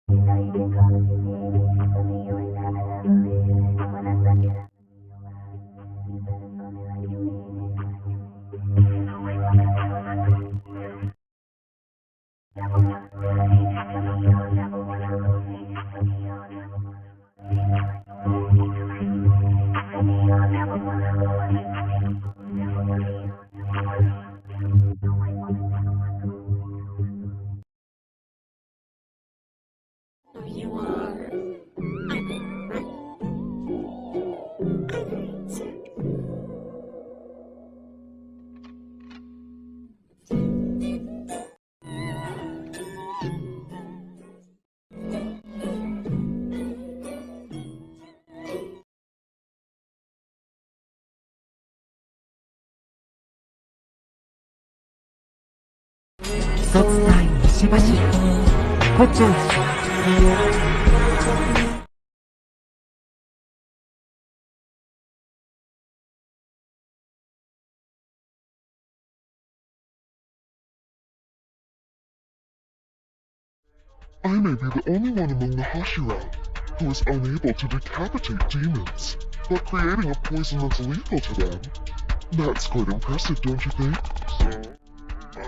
一つ隊西走りコチョ。I may be the only one among the Hashira who is unable to decapitate demons, but creating a poison that's lethal to them, that's quite impressive, don't you think? I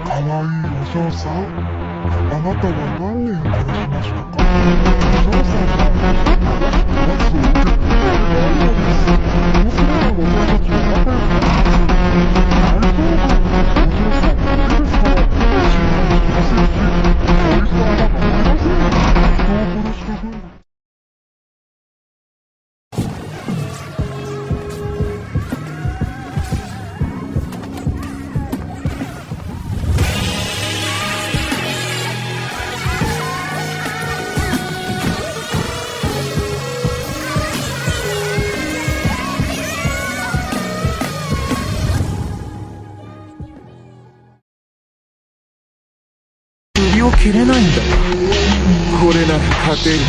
かわいいお嬢さん、あなたは何人殺しましたか？お嬢さんは罰を受けてないのです。そうすれば私たちは仲良くなります。大丈夫、お嬢さん、いいですか？信頼できませんし、愛さんは構いません。人を殺した分が首を切れないんだ。これなら勝てる。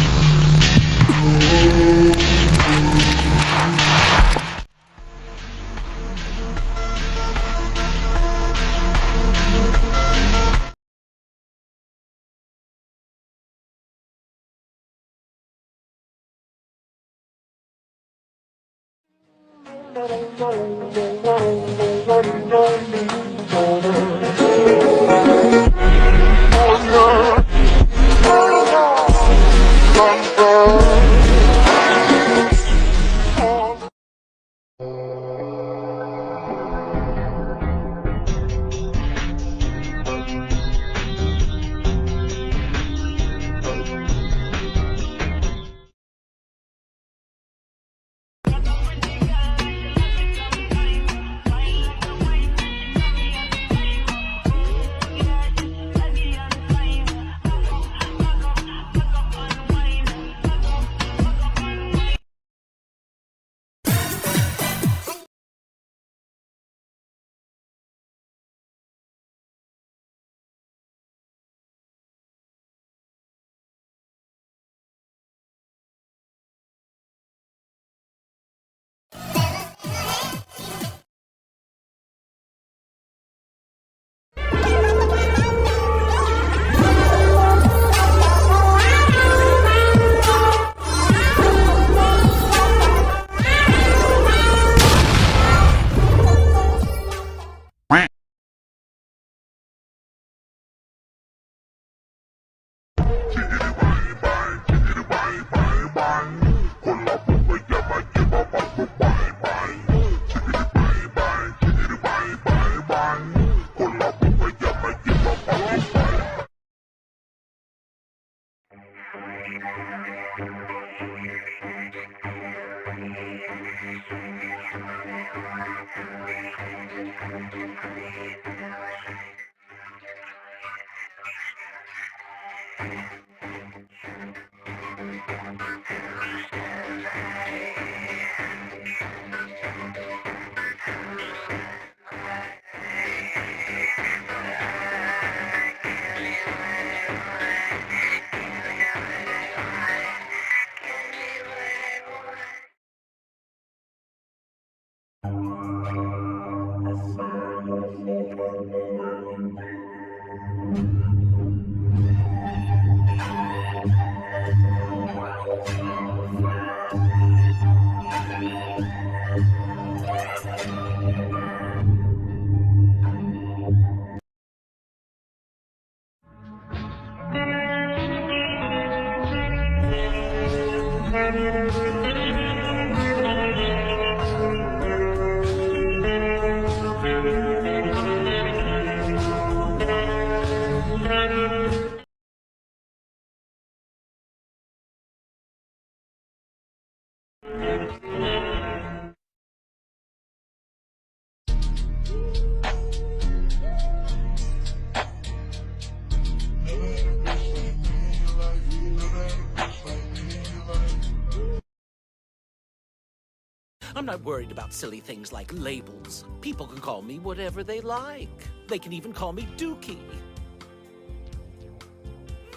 I'm not worried about silly things like labels. People can call me whatever they like. They can even call me Dookie.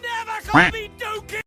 Never call me Dookie!